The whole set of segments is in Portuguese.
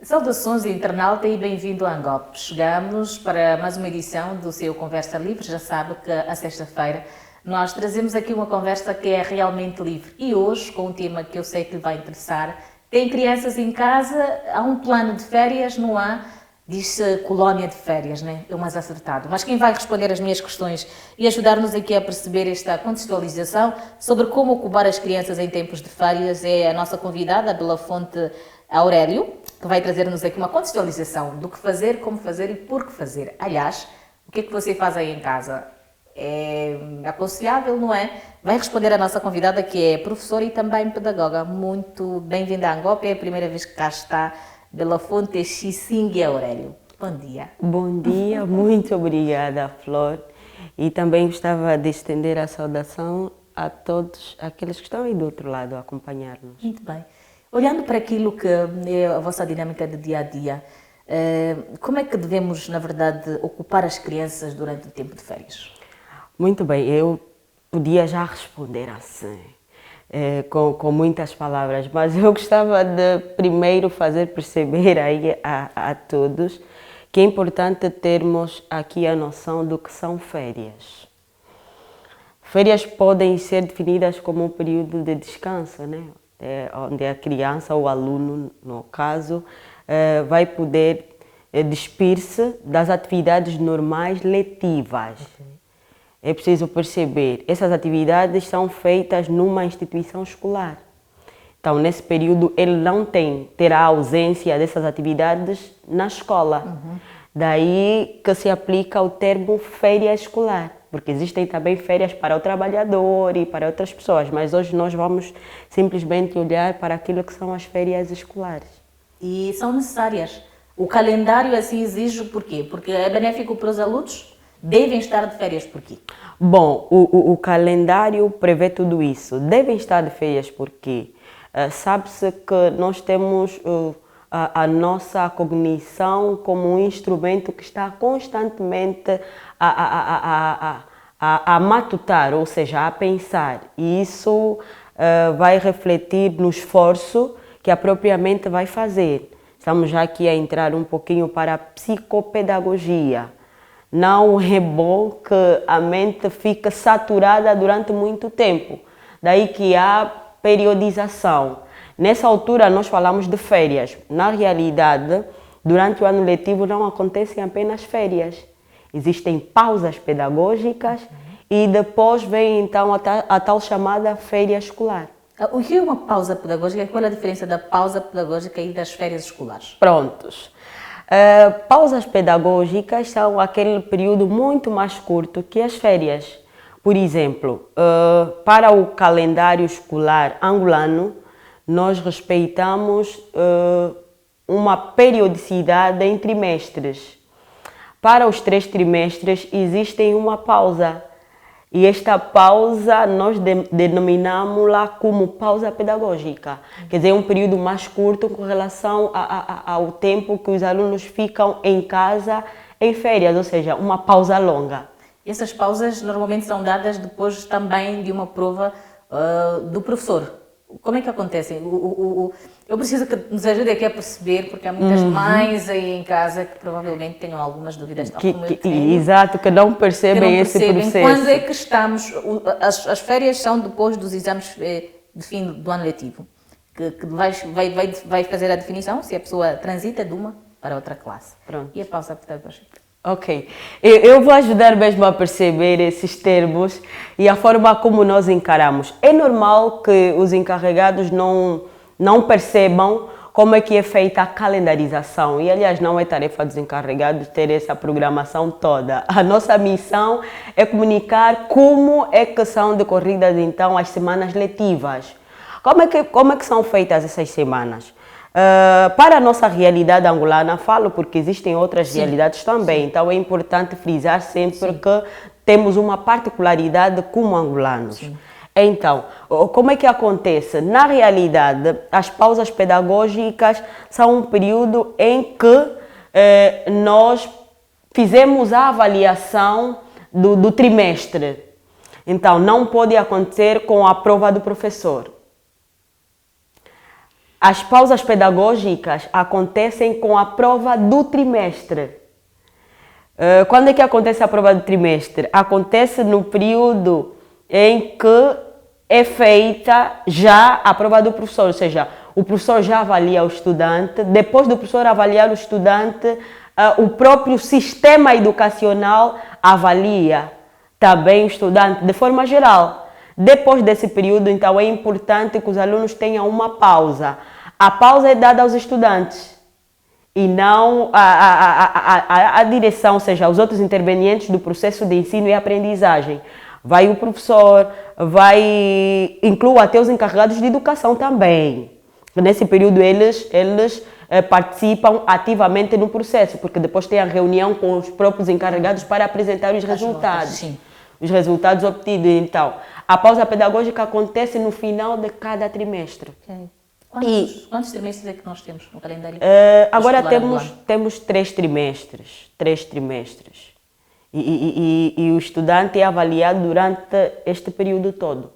Saudações internauta e bem-vindo a Angop. Chegamos para mais uma edição do seu Conversa Livre. Já sabe que à sexta-feira nós trazemos aqui uma conversa que é realmente livre. E hoje, com um tema que eu sei que lhe vai interessar, tem crianças em casa, há um plano de férias, não há? Diz-se colónia de férias, né? É o mais acertado. Mas quem vai responder as minhas questões e ajudar-nos aqui a perceber esta contextualização sobre como ocupar as crianças em tempos de férias é a nossa convidada, Bela Fonte Aurélio, que vai trazer-nos aqui uma contextualização do que fazer, como fazer e por que fazer. Aliás, o que é que você faz aí em casa? É aconselhável, não é? Vai responder a nossa convidada, que é professora e também pedagoga. Muito bem-vinda à Angop, é a primeira vez que cá está Bela Fonte Xising Aurélio. Bom dia. Bom dia, muito obrigada, Flor. E também gostava de estender a saudação a todos aqueles que estão aí do outro lado a acompanhar-nos. Muito bem. Olhando para aquilo que é a vossa dinâmica de dia a dia, como é que devemos, na verdade, ocupar as crianças durante o tempo de férias? Muito bem, eu podia já responder assim, com muitas palavras, mas eu gostava de primeiro fazer perceber aí a todos que é importante termos aqui a noção do que são férias. Férias podem ser definidas como um período de descanso, né? Onde a criança ou o aluno, no caso, vai poder despir-se das atividades normais letivas. Okay. É preciso perceber, essas atividades são feitas numa instituição escolar. Então, nesse período, ele não terá ausência dessas atividades na escola. Uhum. Daí que se aplica o termo férias escolar, porque existem também férias para o trabalhador e para outras pessoas, mas hoje nós vamos simplesmente olhar para aquilo que são as férias escolares. E são necessárias. O calendário assim exige por quê? Porque é benéfico para os alunos? Devem estar de férias por quê? Bom, o calendário prevê tudo isso. Devem estar de férias porque sabe-se que nós temos a nossa cognição como um instrumento que está constantemente a matutar, ou seja, a pensar. E isso vai refletir no esforço que a própria mente vai fazer. Estamos já aqui a entrar um pouquinho para a psicopedagogia. Não é bom que a mente fique saturada durante muito tempo. Daí que há periodização. Nessa altura nós falamos de férias. Na realidade, durante o ano letivo não acontecem apenas férias. Existem pausas pedagógicas e depois vem então a tal chamada férias escolar. O que é uma pausa pedagógica? Qual é a diferença da pausa pedagógica e das férias escolares? Prontos. Pausas pedagógicas são aquele período muito mais curto que as férias. Por exemplo, para o calendário escolar angolano, nós respeitamos uma periodicidade em trimestres. Para os 3 trimestres existe uma pausa. E esta pausa nós denominamos-la como pausa pedagógica. Quer dizer, é um período mais curto com relação ao tempo que os alunos ficam em casa em férias, ou seja, uma pausa longa. Essas pausas normalmente são dadas depois também de uma prova do professor. Como é que acontecem? Eu preciso que nos ajude aqui a perceber, porque há muitas mães aí em casa que provavelmente tenham algumas dúvidas. Exato, que não percebem esse processo. Quando é que estamos? As férias são depois dos exames de fim do ano letivo, que vai fazer a definição se a pessoa transita de uma para outra classe. Pronto. E a pausa pedagógica? Ok, eu vou ajudar mesmo a perceber esses termos e a forma como nós encaramos. É normal que os encarregados não percebam como é que é feita a calendarização e, aliás, não é tarefa dos encarregados ter essa programação toda. A nossa missão é comunicar como é que são decorridas, então, as semanas letivas. Como é que são feitas essas semanas? Para a nossa realidade angolana, falo porque existem outras realidades também, então é importante frisar sempre que temos uma particularidade como angolanos. Sim. Então, como é que acontece? Na realidade, as pausas pedagógicas são um período em que nós fizemos a avaliação do trimestre. Então, não pode acontecer com a prova do professor. As pausas pedagógicas acontecem com a prova do trimestre. Quando é que acontece a prova do trimestre? Acontece no período em que é feita já a prova do professor, ou seja, o professor já avalia o estudante, depois do professor avaliar o estudante, o próprio sistema educacional avalia também o estudante de forma geral. Depois desse período, então, é importante que os alunos tenham uma pausa. A pausa é dada aos estudantes e não a direção, ou seja, os outros intervenientes do processo de ensino e aprendizagem. Vai o professor, inclui até os encarregados de educação também. Nesse período eles participam ativamente no processo, porque depois tem a reunião com os próprios encarregados para apresentar os resultados. Sim. Os resultados obtidos. Então, a pausa pedagógica acontece no final de cada trimestre. Okay. Quantos trimestres é que nós temos no calendário? Agora temos 3 trimestres. 3 trimestres. E o estudante é avaliado durante este período todo.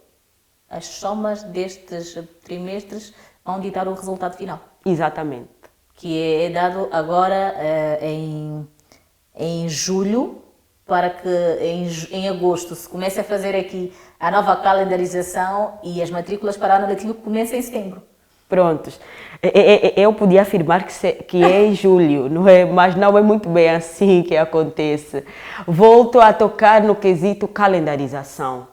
As somas destes trimestres vão ditar o resultado final. Exatamente. Que é dado agora em julho, para que em agosto se comece a fazer aqui a nova calendarização e as matrículas para ano letivo comecem em setembro. Prontos. Eu podia afirmar que é em julho, não é? Mas não é muito bem assim que acontece. Volto a tocar no quesito calendarização.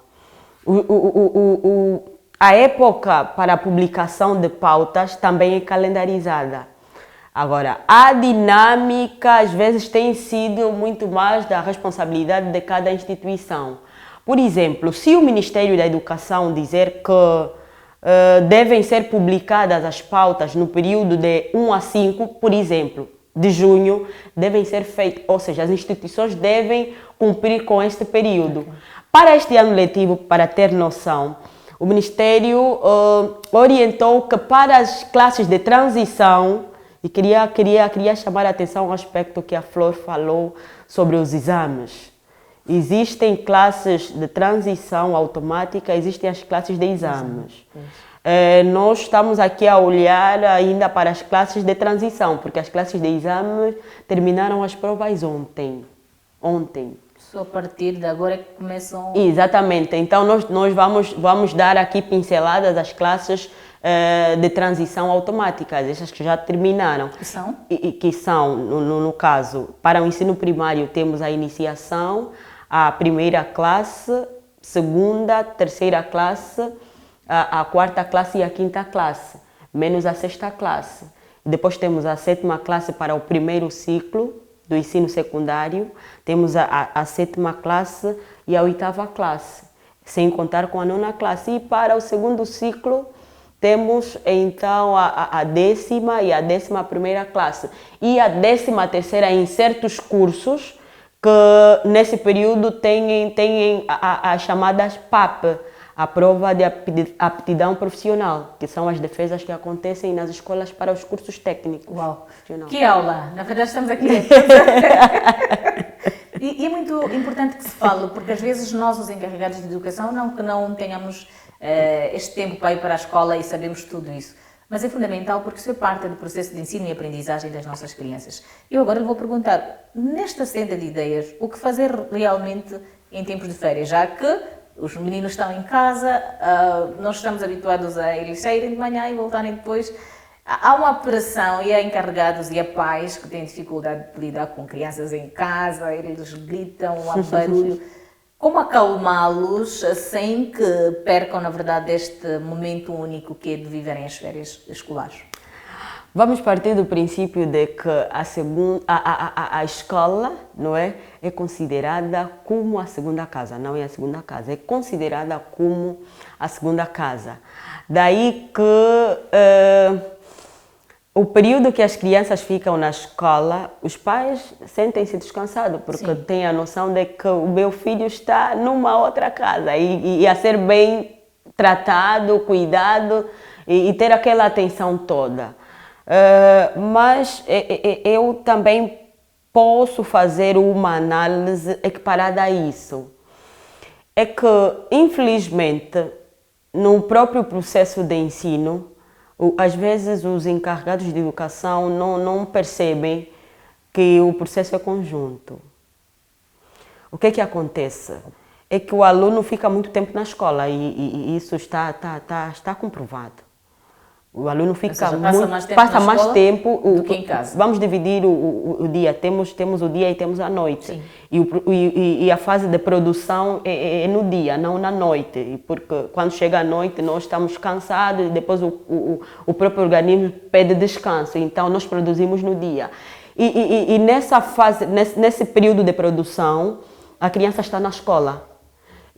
A época para a publicação de pautas também é calendarizada. Agora, a dinâmica às vezes tem sido muito mais da responsabilidade de cada instituição. Por exemplo, se o Ministério da Educação dizer que devem ser publicadas as pautas no período de 1 a 5, por exemplo, de junho, devem ser feitas, ou seja, as instituições devem cumprir com este período. Para este ano letivo, para ter noção, o Ministério orientou que para as classes de transição, e queria chamar a atenção ao aspecto que a Flor falou sobre os exames. Existem classes de transição automática, existem as classes de exames. Nós estamos aqui a olhar ainda para as classes de transição, porque as classes de exames terminaram as provas ontem. Só a partir de agora é que começam... Exatamente. Então, nós vamos dar aqui pinceladas às classes de transição automática, essas que já terminaram. Que são? Que são, no caso, para o ensino primário temos a iniciação, a primeira classe, segunda, terceira classe, a quarta classe e a quinta classe, menos a sexta classe. Depois temos a 7ª classe para o primeiro ciclo do ensino secundário, temos a 7ª classe e a 8ª classe, sem contar com a 9ª classe. E para o segundo ciclo, temos então a 10ª e a 11ª classe. E a 13ª em certos cursos, que nesse período têm as chamadas PAP, a prova de aptidão profissional, que são as defesas que acontecem nas escolas para os cursos técnicos. Uau! Que aula! Na verdade estamos aqui. E é muito importante que se fale, porque às vezes nós, os encarregados de educação, não que não tenhamos este tempo para ir para a escola e sabemos tudo isso. Mas é fundamental porque isso é parte do processo de ensino e aprendizagem das nossas crianças. Eu agora lhe vou perguntar, nesta senda de ideias, o que fazer realmente em tempos de férias, já que os meninos estão em casa, nós estamos habituados a eles saírem de manhã e voltarem depois. Há uma pressão e há encarregados e há pais que têm dificuldade de lidar com crianças em casa, eles gritam, há barulho. Como acalmá-los sem que percam, na verdade, este momento único que é de viverem as férias escolares? Vamos partir do princípio de que a escola, não é considerada como a segunda casa, não é a segunda casa, é considerada como a segunda casa. Daí que o período que as crianças ficam na escola, os pais sentem-se descansados, porque têm a noção de que o meu filho está numa outra casa e a ser bem tratado, cuidado e ter aquela atenção toda. Mas eu também posso fazer uma análise equiparada a isso. É que, infelizmente, no próprio processo de ensino, Às vezes os encarregados de educação não percebem que o processo é conjunto. O que é que acontece? É que o aluno fica muito tempo na escola e isso está comprovado. O aluno fica passa mais tempo do que em casa. Vamos dividir o dia, temos o dia e temos a noite. E a fase de produção é no dia, não na noite. Porque quando chega a noite nós estamos cansados e depois o próprio organismo pede descanso. Então nós produzimos no dia. E nessa fase, nesse período de produção, a criança está na escola.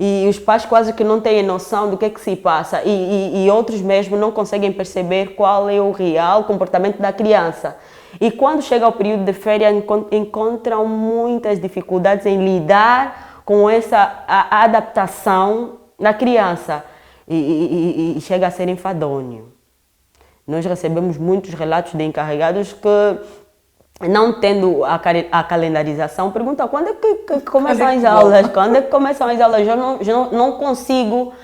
E os pais quase que não têm noção do que é que se passa e outros mesmo não conseguem perceber qual é o real comportamento da criança. E quando chega ao período de férias encontram muitas dificuldades em lidar com essa adaptação da criança e chega a ser enfadonho. Nós recebemos muitos relatos de encarregados que, não tendo a calendarização, perguntam quando é que começam as aulas? Quando é que começam as aulas? Eu não consigo,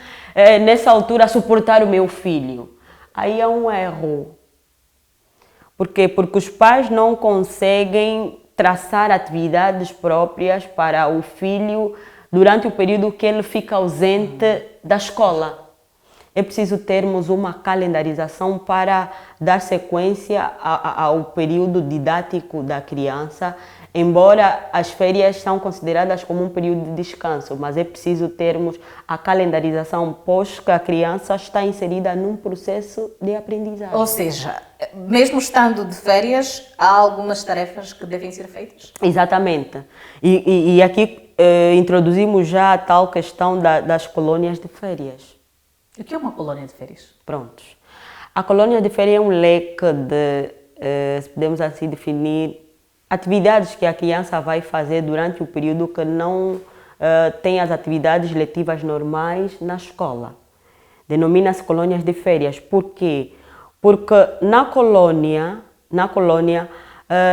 nessa altura, suportar o meu filho. Aí é um erro. Por quê? Porque os pais não conseguem traçar atividades próprias para o filho durante o período que ele fica ausente da escola. É preciso termos uma calendarização para dar sequência ao período didático da criança, embora as férias são consideradas como um período de descanso, mas é preciso termos a calendarização, pois que a criança está inserida num processo de aprendizagem. Ou seja, mesmo estando de férias, há algumas tarefas que devem ser feitas? Exatamente. E aqui introduzimos já a tal questão das colônias de férias. O que é uma colônia de férias? Prontos. A colônia de férias é um leque de, se podemos assim definir, atividades que a criança vai fazer durante o período que não tem as atividades letivas normais na escola. Denomina-se colônias de férias. Por quê? Porque na colônia,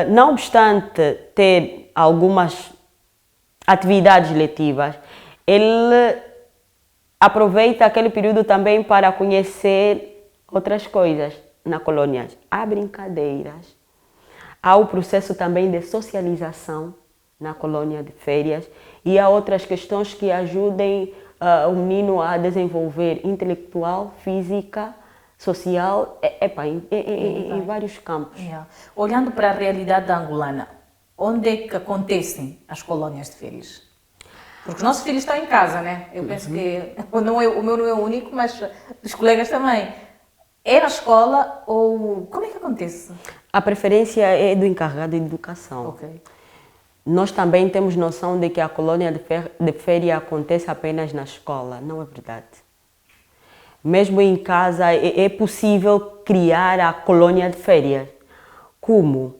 não obstante ter algumas atividades letivas, ele aproveita aquele período também para conhecer outras coisas na colônia. Há brincadeiras, há o processo também de socialização na colônia de férias e há outras questões que ajudem o menino a desenvolver intelectual, física, social, em vários campos. Olhando para a realidade angolana, onde é que acontecem as colônias de férias? Porque os nossos filhos estão em casa, né? Eu penso que o meu não é o único, mas os colegas também. É na escola ou como é que acontece? A preferência é do encarregado de educação. Okay. Nós também temos noção de que a colônia de férias acontece apenas na escola. Não é verdade. Mesmo em casa é possível criar a colônia de férias. Como?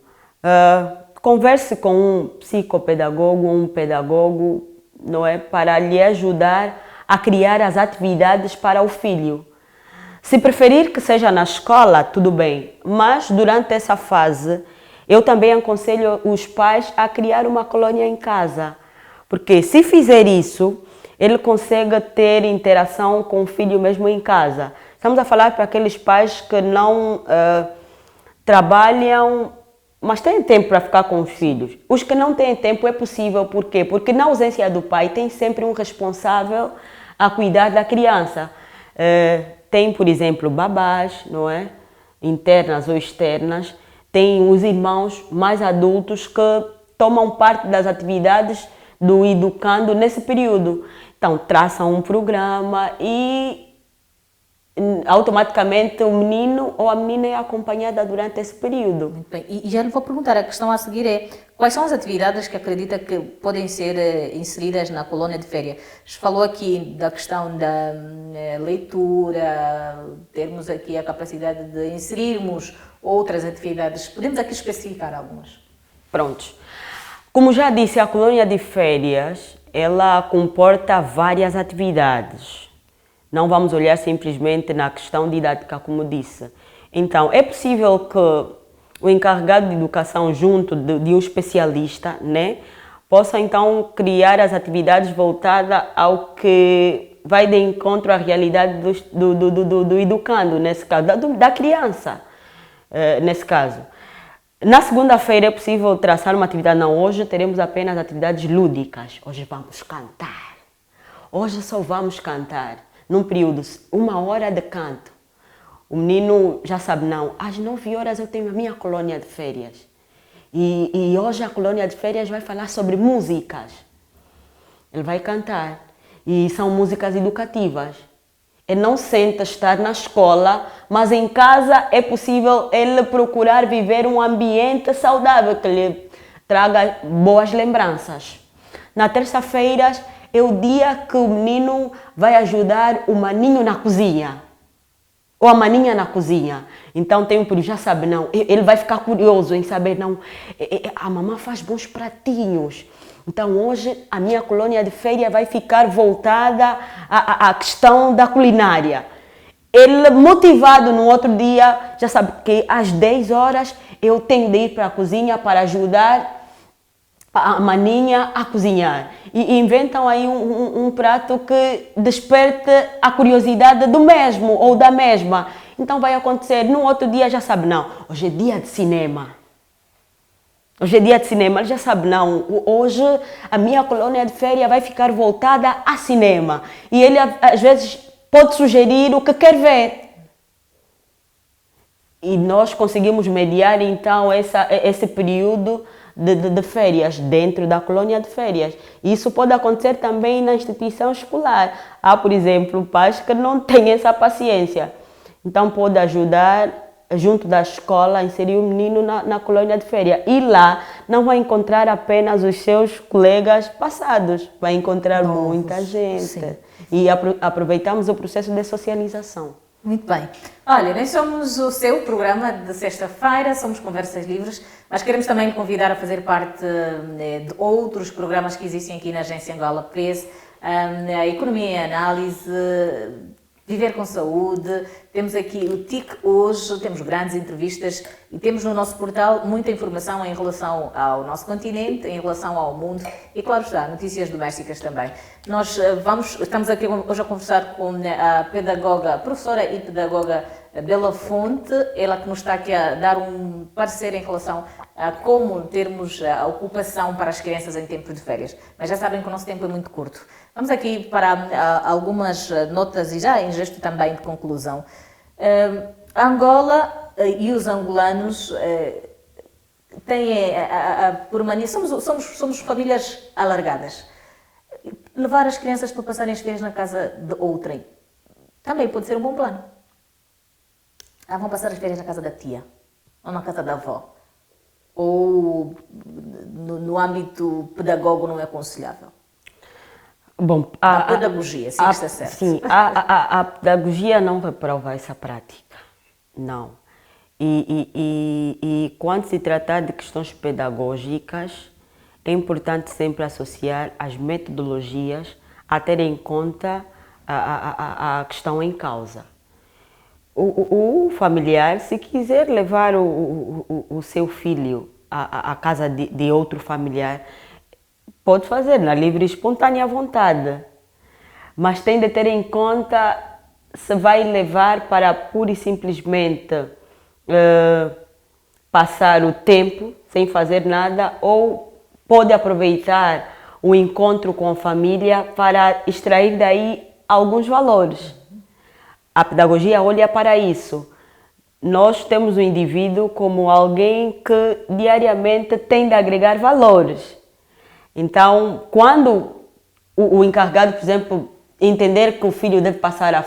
Converse com um psicopedagogo, um pedagogo, não é? Para lhe ajudar a criar as atividades para o filho. Se preferir que seja na escola, tudo bem, mas durante essa fase eu também aconselho os pais a criar uma colônia em casa, porque se fizer isso, ele consegue ter interação com o filho mesmo em casa. Estamos a falar para aqueles pais que não trabalham, mas têm tempo para ficar com os filhos. Os que não têm tempo é possível, por quê? Porque na ausência do pai tem sempre um responsável a cuidar da criança. Tem, por exemplo, babás, não é? Internas ou externas. Tem os irmãos mais adultos que tomam parte das atividades do educando nesse período. Então, traçam um programa e automaticamente o menino ou a menina é acompanhada durante esse período. Muito bem. E já lhe vou perguntar, a questão a seguir é, quais são as atividades que acredita que podem ser inseridas na colônia de férias? Falou aqui da questão da leitura, termos aqui a capacidade de inserirmos outras atividades. Podemos aqui especificar algumas? Prontos. Como já disse, a colônia de férias, ela comporta várias atividades. Não vamos olhar simplesmente na questão didática, como disse. Então, é possível que o encarregado de educação, junto de um especialista, né, possa então criar as atividades voltadas ao que vai de encontro à realidade do educando, nesse caso, da criança, nesse caso. Na segunda-feira é possível traçar uma atividade. Não, hoje teremos apenas atividades lúdicas. Hoje vamos cantar. Hoje só vamos cantar. Num período, 1 hora de canto. O menino já sabe, não, às 9 horas eu tenho a minha colônia de férias. E hoje a colônia de férias vai falar sobre músicas. Ele vai cantar. E são músicas educativas. Ele não senta estar na escola, mas em casa é possível ele procurar viver um ambiente saudável, que lhe traga boas lembranças. Na terça-feira é o dia que o menino vai ajudar o maninho na cozinha. Ou a maninha na cozinha. Então tem um período, já sabe, não, ele vai ficar curioso em saber, não, a mamãe faz bons pratinhos. Então hoje a minha colônia de férias vai ficar voltada à questão da culinária. Ele motivado no outro dia, já sabe que às 10 horas eu tenho de ir para a cozinha para ajudar a maninha a cozinhar. E inventam aí um prato que desperte a curiosidade do mesmo ou da mesma. Então vai acontecer, no outro dia já sabe, não, hoje é dia de cinema. Hoje é dia de cinema, ele já sabe, não, hoje a minha colônia de férias vai ficar voltada a cinema. E ele às vezes pode sugerir o que quer ver. E nós conseguimos mediar então esse período de férias dentro da colônia de férias. Isso pode acontecer também na instituição escolar. Há, por exemplo, pais que não têm essa paciência. Então pode ajudar junto da escola, a inserir o menino na colônia de férias. E lá não vai encontrar apenas os seus colegas passados, vai encontrar muita gente. Sim. E aproveitamos o processo de socialização. Muito bem. Olha, nós somos o seu programa de sexta-feira, somos Conversas Livres, mas queremos também lhe convidar a fazer parte de outros programas que existem aqui na Agência Angola Press, a Economia e Análise, Viver com Saúde, temos aqui o TIC Hoje, temos grandes entrevistas e temos no nosso portal muita informação em relação ao nosso continente, em relação ao mundo e, claro está, notícias domésticas também. Nós estamos aqui hoje a conversar com a pedagoga, professora e pedagoga Bela Fonte, ela que nos está aqui a dar um parecer em relação a como termos a ocupação para as crianças em tempo de férias. Mas já sabem que o nosso tempo é muito curto. Vamos aqui para algumas notas e já em gesto também de conclusão. A Angola e os angolanos têm por mania, somos famílias alargadas. Levar as crianças para passarem as férias na casa de outrem também pode ser um bom plano. Vão passar as férias na casa da tia ou na casa da avó. Ou no âmbito pedagogo não é aconselhável? Bom, a pedagogia, sim, está certo. Sim, a pedagogia não reprova essa prática, não. E quando se tratar de questões pedagógicas, é importante sempre associar as metodologias a ter em conta a questão em causa. O familiar, se quiser levar o seu filho à casa de outro familiar, pode fazer na livre e espontânea vontade, mas tem de ter em conta se vai levar para pura e simplesmente passar o tempo sem fazer nada ou pode aproveitar o encontro com a família para extrair daí alguns valores. A pedagogia olha para isso. Nós temos o indivíduo como alguém que diariamente tem de agregar valores. Então, quando o encarregado, por exemplo, entender que o filho deve passar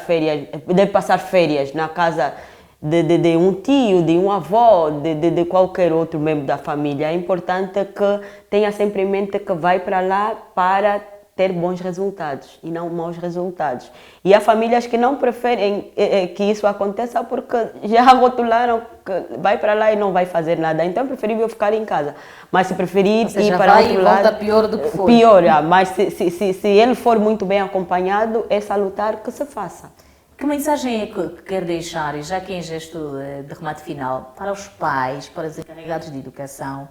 férias na casa de um tio, de um avô, de qualquer outro membro da família, é importante que tenha sempre em mente que vai para lá para ter bons resultados e não maus resultados. E há famílias que não preferem que isso aconteça porque já rotularam que vai para lá e não vai fazer nada. Então é preferível ficar em casa. Mas se preferir ir para outro lado, pior do que foi. Piora. Mas se ele for muito bem acompanhado, é salutar que se faça. Que mensagem é que quer deixar, e já que em gesto de remate final, para os pais, para os encarregados de educação,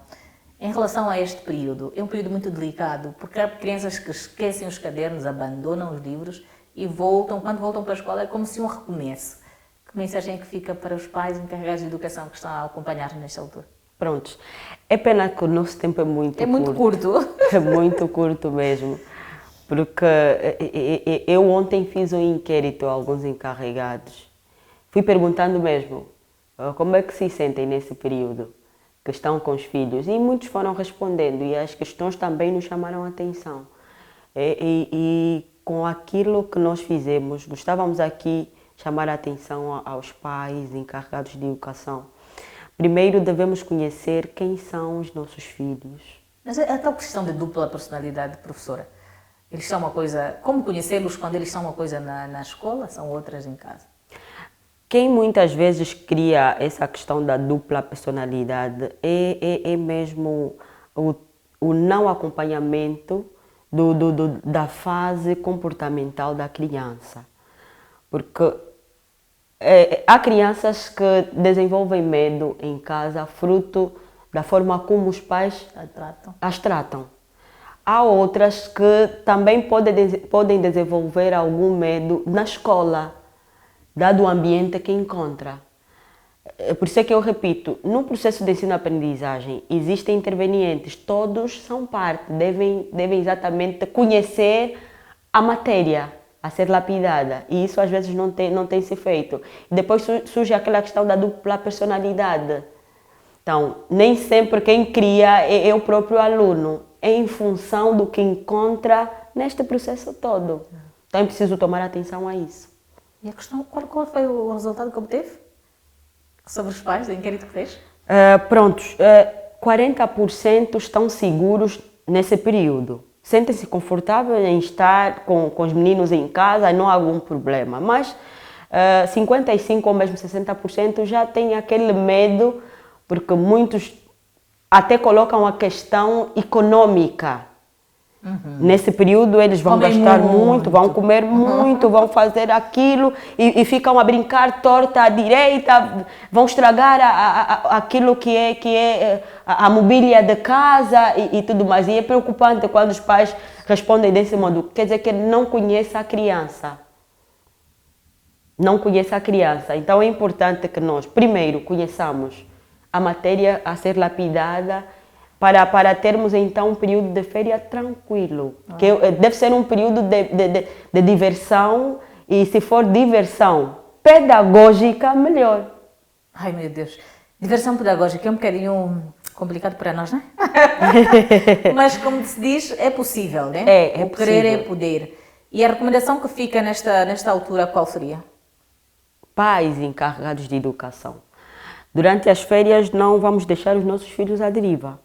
em relação a este período? É um período muito delicado, porque há crianças que esquecem os cadernos, abandonam os livros e voltam, quando voltam para a escola é como se um reconhece. Que mensagem é que fica para os pais encarregados de educação que estão a acompanhar nesta altura? Prontos. É pena que o nosso tempo é muito curto. É muito curto. É muito curto mesmo. Porque eu ontem fiz um inquérito a alguns encarregados. Fui perguntando mesmo como é que se sentem nesse período que estão com os filhos. E muitos foram respondendo e as questões também nos chamaram a atenção. E com aquilo que nós fizemos, gostávamos aqui chamar a atenção aos pais encarregados de educação. Primeiro devemos conhecer quem são os nossos filhos. Mas a tal questão de dupla personalidade, professora, eles são uma coisa... Como conhecê-los quando eles são uma coisa na escola, são outras em casa? Quem muitas vezes cria essa questão da dupla personalidade é mesmo o não acompanhamento da fase comportamental da criança. Porque há crianças que desenvolvem medo em casa fruto da forma como os pais as tratam. Há outras que também podem desenvolver algum medo na escola, dado o ambiente que encontra. Por isso é que eu repito, no processo de ensino-aprendizagem existem intervenientes, todos são parte, devem exatamente conhecer a matéria a ser lapidada, e isso às vezes não tem se feito. Depois surge aquela questão da dupla personalidade. Então, nem sempre quem cria é o próprio aluno, é em função do que encontra neste processo todo. Então é preciso tomar atenção a isso. E a questão, qual foi o resultado que obteve sobre os pais, do inquérito que fez? Prontos, 40% estão seguros nesse período. Sentem-se confortáveis em estar com os meninos em casa, não há algum problema. Mas 55% ou mesmo 60% já têm aquele medo, porque muitos até colocam a questão econômica. Nesse período eles vão gastar muito, vão comer muito, vão fazer aquilo e ficam a brincar torta à direita, vão estragar aquilo que é a mobília de casa e tudo mais. E é preocupante quando os pais respondem desse modo, quer dizer que não conhece a criança. Não conhece a criança. Então é importante que nós, primeiro, conheçamos a matéria a ser lapidada, para termos então um período de férias tranquilo, que deve ser um período de diversão, e se for diversão pedagógica, melhor. Ai meu Deus, diversão pedagógica é um bocadinho complicado para nós, não é? Mas como se diz, é possível, né? É o querer possível. é poder. E a recomendação que fica nesta altura, qual seria? Pais encarregados de educação. Durante as férias não vamos deixar os nossos filhos à deriva.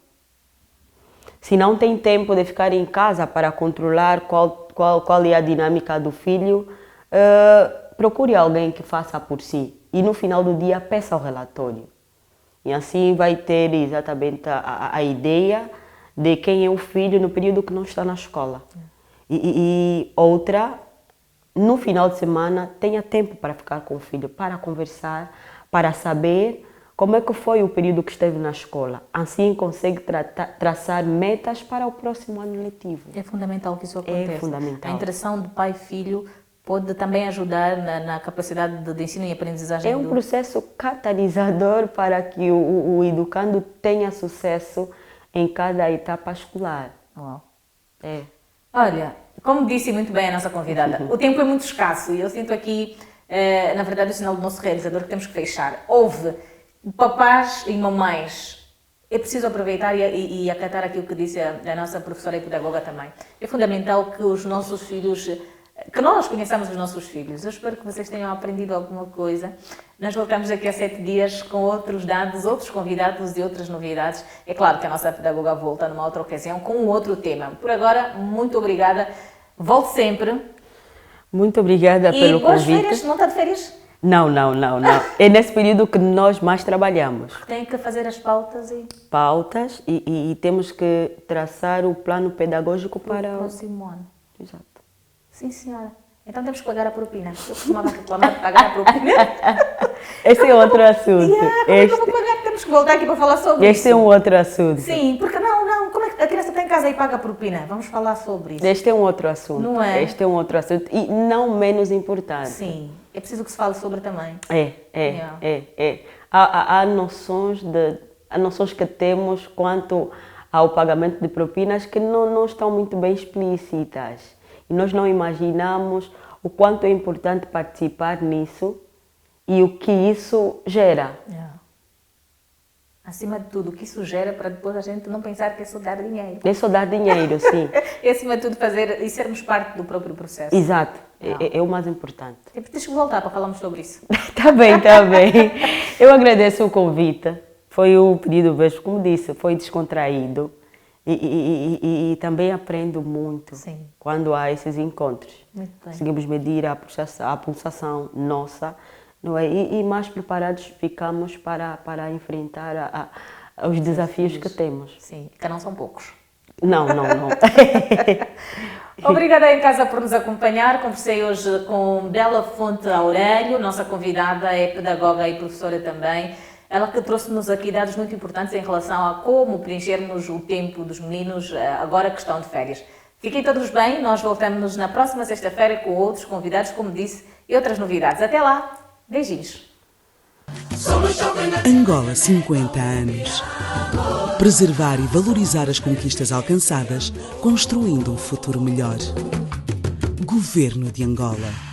Se não tem tempo de ficar em casa para controlar qual é a dinâmica do filho, procure alguém que faça por si e no final do dia peça o relatório. E assim vai ter exatamente a ideia de quem é o filho no período que não está na escola. E outra, no final de semana, tenha tempo para ficar com o filho, para conversar, para saber como é que foi o período que esteve na escola. Assim consegue traçar metas para o próximo ano letivo. É fundamental que isso aconteça. É fundamental. A interação de pai e filho pode também ajudar na capacidade de ensino e aprendizagem. É um processo catalisador para que o educando tenha sucesso em cada etapa escolar. Uau. É. Olha, como disse muito bem a nossa convidada, o tempo é muito escasso e eu sinto aqui, na verdade, o sinal do nosso realizador que temos que fechar. Houve papás e mamães, é preciso aproveitar e acatar aquilo que disse a nossa professora e pedagoga também. É fundamental que os nossos filhos, que nós conheçamos os nossos filhos. Eu espero que vocês tenham aprendido alguma coisa. Nós voltamos daqui a 7 dias com outros dados, outros convidados e outras novidades. É claro que a nossa pedagoga volta numa outra ocasião com um outro tema. Por agora, muito obrigada. Volte sempre. Muito obrigada pelo convite. E boas convite. férias? Não está de férias? Não. É nesse período que nós mais trabalhamos. Tem que fazer as pautas e... Pautas e temos que traçar o plano pedagógico para o próximo ano. Exato. Sim, senhora. Então temos que pagar a propina. Eu costumava reclamar de pagar a propina. Esse é outro assunto. Como é que eu vou pagar? Temos que voltar aqui para falar sobre isso. Este é um outro assunto. Sim, porque não. Como é que a criança está em casa? casa e paga propina. Vamos falar sobre isso. Este é um outro assunto. Não é? Este é um outro assunto e não menos importante. Sim, é preciso que se fale sobre também. Yeah. Há noções que temos quanto ao pagamento de propinas que não estão muito bem explícitas. E nós não imaginamos o quanto é importante participar nisso e o que isso gera. Acima de tudo, o que isso gera para depois a gente não pensar que é só dar dinheiro. É só dar dinheiro, sim. E acima de tudo fazer e sermos parte do próprio processo. Exato, é o mais importante. Tens que voltar para falarmos sobre isso. Tá bem. Eu agradeço o convite. Foi o pedido mesmo, como disse, foi descontraído. E também aprendo muito quando há esses encontros. Muito bem. Conseguimos medir a pulsação nossa, não é? E mais preparados ficamos para enfrentar os desafios que temos. Sim, que não são poucos. Não. Obrigada em casa por nos acompanhar. Conversei hoje com Bela Fonte Aurélio, nossa convidada é pedagoga e professora também. Ela que trouxe-nos aqui dados muito importantes em relação a como preenchermos o tempo dos meninos agora que estão de férias. Fiquem todos bem, nós voltamos na próxima sexta-feira com outros convidados, como disse, e outras novidades. Até lá, beijinhos. Angola 50 anos. Preservar e valorizar as conquistas alcançadas, construindo um futuro melhor. Governo de Angola.